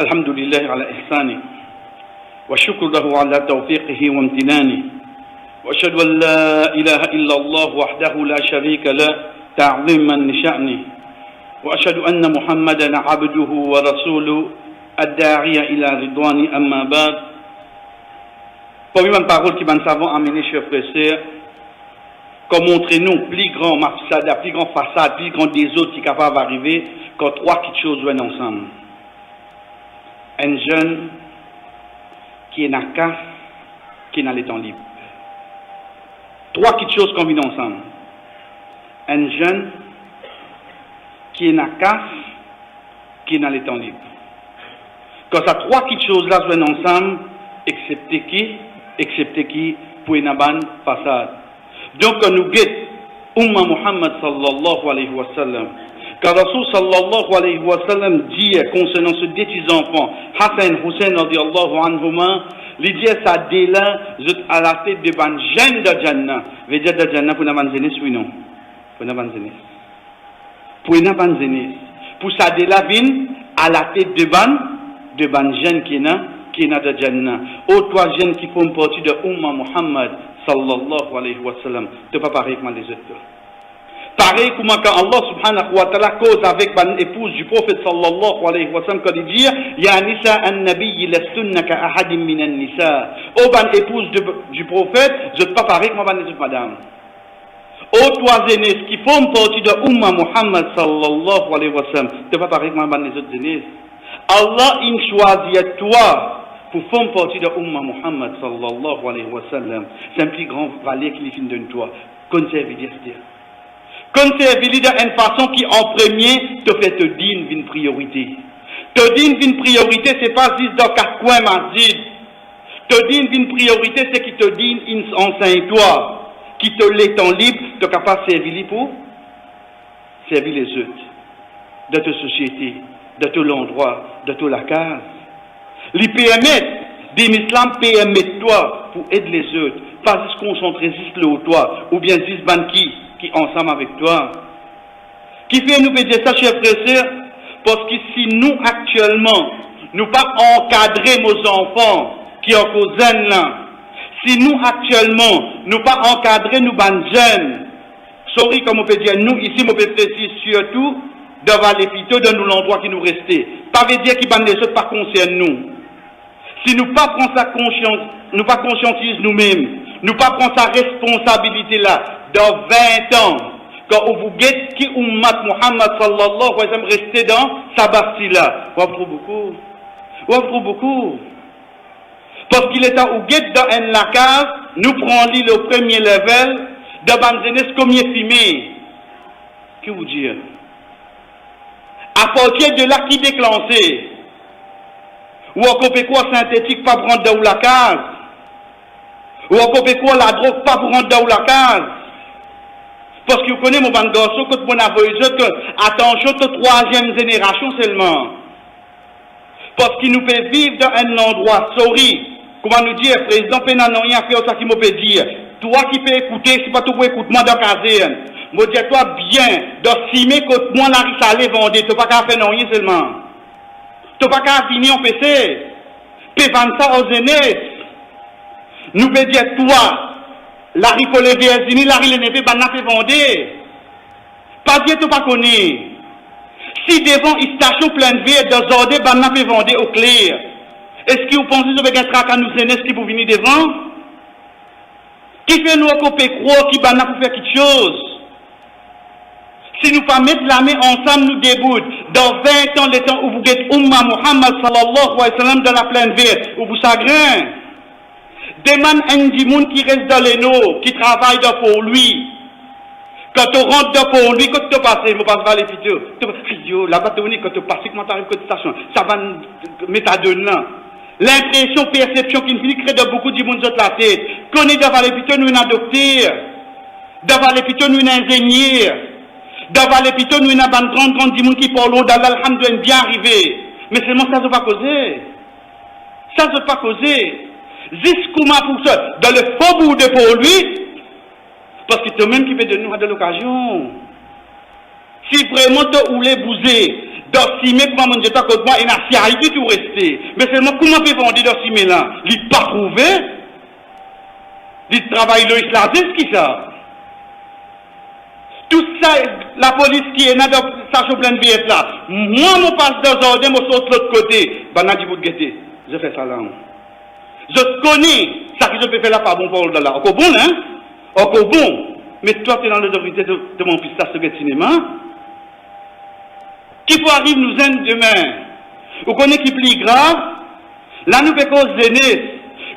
الحمد لله على إحسانه والشكر له على توفيقه وامتنانه وأشهد أن لا إله إلا الله وحده لا شريك له تعظيما لشأنه وأشهد أن محمدا عبده ورسوله الداعي إلى رضوان أما بعد. Pour une parole qui va nous savons amener, chers frères et sœurs, comme montrer-nous plus grand mafsada, plus grand façade, plus grand des autres qui est capable d'arriver quand trois petites choses viennent ensemble. Un jeune qui est dans la casse, qui est dans les temps libres. Trois petites choses combinent ensemble. Un jeune qui est dans la casse, qui est dans les temps libres. Quand ces trois petites choses-là viennent ensemble, excepté qui pour une bonne façade. Donc nous guettons Umma Muhammad sallallahu alayhi wa sallam. Car Rasul sallallahu alayhi wa sallam dit concernant ce deux petits enfants, Hassan Hussein radiallahu anhuma, il dit ça dès là, à la tête de ban jeune de Jannah. Veut dire de Jannah pour une bonne jeunesse, oui non? Pour une bonne jeunesse. Pour une bonne jeunesse. Pour ça dès là, vin à la tête de ban jeune qui est dans Jannah. Aux trois jeunes qui font partie de Umma Muhammad sallallahu alayhi wa sallam. Tu n'es pas pareil comme les autres. Pareil comme quand Allah subhanahu wa ta'ala cause avec l'épouse du prophète sallallahu alayhi wa sallam, quand il dit Ya nisa an-nabi lastunna ka ahadim min an-nisa. Ô ban épouse du prophète, je ne suis pas pareil comme les autres madame. Ô trois aînés qui font partie de Umma Muhammad sallallahu alayhi wa sallam, tu n'es pas pareil comme les autres aînés. Allah il choisit toi pour faire partie de Umma Muhammad sallallahu alayhi wa sallam. C'est un plus grand valeur qu'il finit de toi. Conserve dire. Conserve d'une façon qui en premier te fait te dire une priorité. Te dire une priorité, c'est pas juste dans quatre coins masjid. Te dire une priorité, c'est qui te dit une enseigne toi, qui te laisse en libre, tu es capable de servir pour servir les autres, de ta société, de tout l'endroit, de toute la case. Les permettre, l'islam permet toi pour aider les autres, pas juste concentrer juste le toi, ou bien juste banqui qui ensemble avec toi. Qui fait nous dire ça, chers frères et sœurs, parce que si nous actuellement, nous pas encadrer nos enfants qui ont causé là, si nous actuellement, nous pas encadrer nos jeunes, sorry comme on peut dire, nous ici, on peut préciser surtout devant les plutôt dans nous l'endroit qui nous restait. Pas veut dire qu'ils les autres pas concernent nous. Si nous pas prendre sa conscience, nous pas conscientiser nous-mêmes, nous pas prendre sa responsabilité là, dans 20 ans, quand on vous guette qui Ummat Muhammad sallallahu alayhi wa sallam restait dans sa bastille là, on trouve beaucoup. On trouve beaucoup. Parce qu'il est à ou guette dans un lacage, nous prenons le premier level de banzenes comme il est fumé. Que vous dire? À partir de là qui déclenché, ou encore quoi synthétique pas pour rentrer dans la case, ou encore quoi la drogue pas pour rentrer dans la case. Parce que vous connaissez mon ban garçon, quand mon avocat, que attention, de troisième génération seulement. Parce qu'il nous fait vivre dans un endroit, sorry, comment nous dire, président Pénan n'a rien fait, ça qui me peut dire. Toi qui peux écouter, c'est pas tout pour écouter moi dans la caserne. Moi, dis-toi bien, d'estimer que moi, la risale vendre, tu n'as pas qu'à faire rien seulement. Tu n'as pas qu'à finir en PC. Tu peux vendre ça aux aînés. Nous peut dire, toi, la riz pour les Virginie, la riz les neveux, ben, n'a fait vendre. Pas dire, tu pas connais. Si devant une station pleine de vie, dans ordre, ben, n'a fait vendre au clair. Est-ce que vous pensez que vous avez un trac à nous aînés qui vous venir devant? Qui fait nous qu'on peut croire qui ben, n'a pour faire quelque chose? Si nous pas mettre la main ensemble, nous déboute. Dans 20 ans, le temps où vous êtes Umma Muhammad sallallahu alayhi wa sallam dans la pleine vie, où vous chagrin. Demande un dimoun qui reste dans les noms, qui travaille pour lui. Quand tu rentres pour lui, quand tu passes, je passe vers les vidéos. Là-bas, quand tu passes, comment tu arrives à la station, ça va mettre à deux là. L'impression, perception qui finit crée de beaucoup de dimoun sur la tête. Connaît devant les vidéos, nous un docteur. Devant les vidéos, nous un ingénieur. Devant les vidéos, nous un grande dimoun qui parle dans l'alhamdoulilah bien arrivé. Mais seulement ça ne va pas causer. Ça ne va pas causer. Jusqu'où pour ça, dans le faubourg de pour lui, parce que toi-même qui peut de nous de l'occasion. Si vraiment tu voulais bouger D'Orsimé, pour manger ta côte moi, et n'a si aïe tout resté. Mais seulement, comment peut vendre d'Orsimé là? Il pas trouvé. Il travaille le islamiste qui ça? Tout ça, la police qui est là, ça chauffe plein de billets là. Moi, mon passe dans ordre, moi, saute de l'autre côté. Ben, n'a dit vous de guetter. Je fais ça là. Je connais ça que je peux faire là, pas bon pour le dollar. Encore bon, hein? Encore bon. Mais toi, tu es dans l'autorité de mon fils, ça, ce que cinéma. Qui peut arriver nous aider demain? Vous connaissez qui est plus grave? Là, nous faisons jeunesse.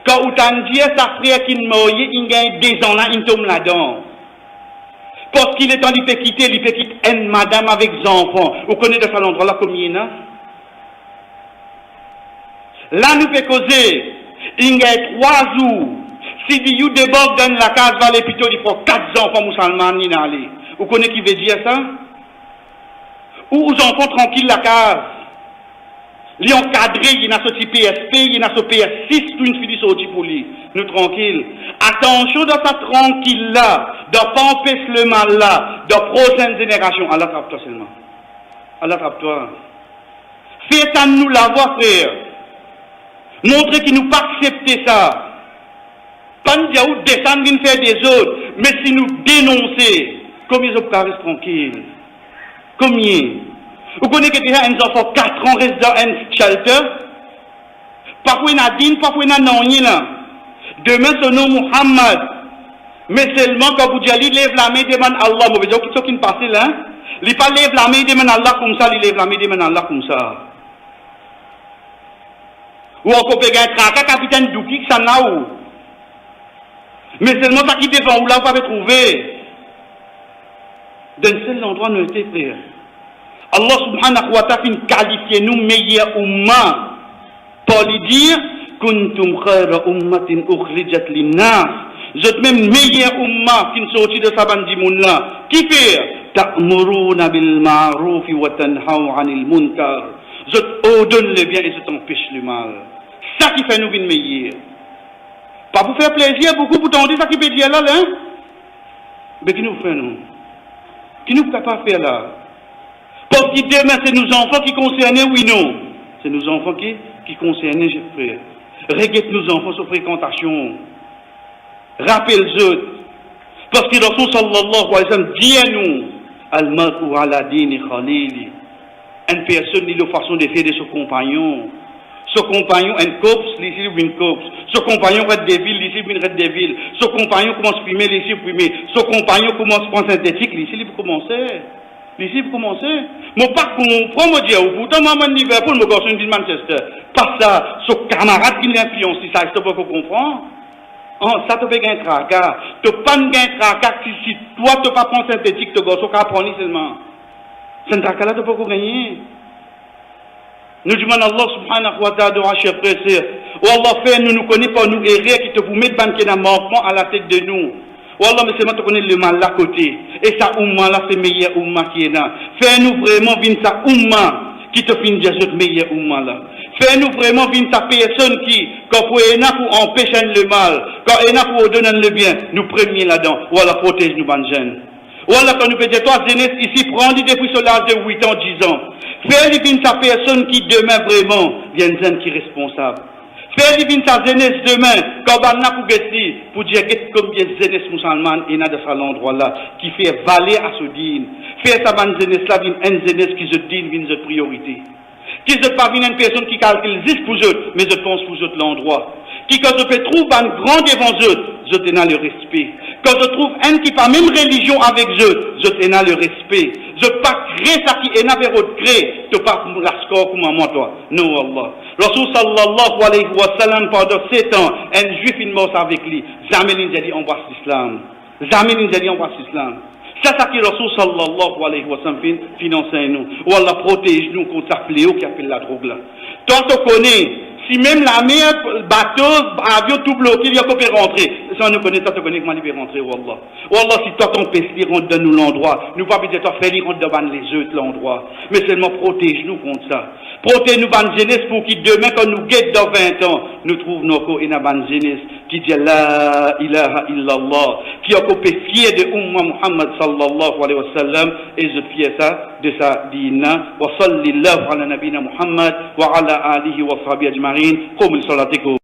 Quand vous avez dit sa frère qui est mort, il gagne 2 ans là, il tombe là-dedans. Parce qu'il est temps, il peut quitter une madame avec des enfants. Vous connaissez de cet endroit-là combien il y en a? Là, nous faisons causer. Il gagne 3 jours. Si vous déborde dans la case, va les plutôt, il faut 4 enfants musulmans, il aller. Vous connaissez qui veut dire ça? Ou aux enfants tranquilles la case. Ils ont cadré, il y a sorti PSP, il y a sorti PS6, tout une fille sorti pour lui. Nous tranquilles. Attention dans sa tranquille là, de ne pas empêcher le mal là, de prochaine génération. Allah attrape-toi seulement. Allah attrape-toi. Fais ça nous l'avoir, frère. Montrez qu'il nous pas accepter ça. Pas nous dire où descendre, venir faire des autres. Mais si nous dénoncer, combien de gens restent tranquilles? Combien? Vous connaissez que déjà un enfant 4 ans reste dans un shelter? Parfois il y a Nadine, parfois il y a Nanyi là. Demain son nom Muhammad. Mais seulement quand vous dites, il lève la main, il demande Allah. Vous voyez ce qui ne passe là? Il ne pas lève la main, il demande Allah comme ça, il lève la main, il demande Allah comme ça. Ou encore peut un tracas, capitaine Douki, ça n'a où? Mais seulement ça qui devant où là, vous pouvez trouver. D'un seul endroit, nous étions frères. Allah subhanahu wa ta'ala qualifie nous meilleurs umma pour lui dire kuntum khayra ummatin ukhrijat linnas. Je êtes même meilleur umma qui ne sortit de sa bande là. Qui fait ta'muruna bil ma'ruf wa tanhaw 'anil munkar. Je ordonne le bien et je t'empêche le mal. Ça qui fait nous une meilleure. Pas pour faire plaisir beaucoup pour t'en dire ça qui peut dire là hein. Mais qui nous fait nous? Qui nous peut pas faire là? Parce que demain, c'est nos enfants qui concernent, oui, non. C'est nos enfants qui concernent, je frère. Regarde nos enfants sur fréquentation. Rappelle-eux. Parce que Rasul sallallahu alayhi wa sallam dit à nous, Al-Mar'u ala dini khalili. Une personne, il a façon de faire de son compagnon. Son compagnon, un copse, ici, une copse. Son compagnon, red des villes, ici, une red des villes. Son compagnon commence à primer, ici, primer. Son compagnon commence à prendre synthétique, ici, il peut commencer. Ici, vous commencez. Mon pas comprend, moi, dire, pourtant, moi, je Liverpool, moi, je suis de Manchester. Pas ça, son camarade qui l'influence, ça, c'est pas qu'on comprend. Ça te fait gagner un tracas. Tu n'as pas un tracas si toi, tu n'as pas prendre synthétique, tu n'as pas prendre seulement. C'est un tracas là, tu n'as pas gagner. Nous demandons à Allah subhanahu wa ta'ala de racheter frère. Oh Allah, fait, nous connaissons pas, nous errer, qui te vous mettre banquer d'un manquement à la tête de nous. Wallah, mais c'est moi qui connais le mal là côté. Et ça, Oumma là, c'est meilleur Oumma qui est là. Fais-nous vraiment venir ça Oumma qui te finit de meilleur Oumma là. Fais-nous vraiment venir ta personne qui, quand pour empêcher le mal, quand il y a pour donner le bien, nous premiers là-dedans. Wallah, protège nous, bonnes jeunes. Wallah, quand nous faisons toi, jeunesse ici, prends-lui depuis ce l'âge de 8 ans, 10 ans. Fais-lui venir ta personne qui demain vraiment vient jeune qui est responsable. Fais divine sa jeunesse demain, quand on a pour dire combien de jeunesse musulmane il y a dans cet endroit-là, qui fait valer à ce dîne. Fais sa jeunesse là, une jeunesse qui se dîne, une priorité. Qui ne pas une personne qui calcule juste pour eux, mais je pense pour eux l'endroit. Qui quand je trouve un grand devant eux, je tenais le respect. Quand je trouve un qui pas même religion avec eux, je tenais le respect. Je pas créer ça qui est n'avait autre créé, tu pas la score comme moi toi. Non Allah. Rasul sallallahu alayhi wa sallam pendant 7 ans, un juif il mort avec lui. Jamais il n'a dit embrasse l'islam. Jamais il n'a dit embrasse l'islam. C'est ça qui Rasul sallallahu alayhi wa sallam finance nous. Ou Allah protège nous contre sa fléau qui appelle la drogue là. Toi tu connais. Si même la mer, bateau, avion tout bloqué, il y a qu'on peut rentrer. on nous connaît, toi, tu connais comment il peut rentrer, Wallah. Wallah, si toi, ton péché rentre dans nous l'endroit, nous pas besoin de faire rentrer devant les autres l'endroit. Mais seulement protège-nous contre ça. Protège-nous, bonne jeunesse, pour qui demain, quand nous guettons dans 20 ans, nous trouvons nos corps et nos bonne jeunesse, qui dit la ilaha illallah, qui a coupé fier de Umma Muhammad sallallahu alayhi wa sallam, et je fier ça, de sa dina, wa sallallahu ala nabina Muhammad, wa ala alihi wa sahbihi ajma'in, comme il salatikum.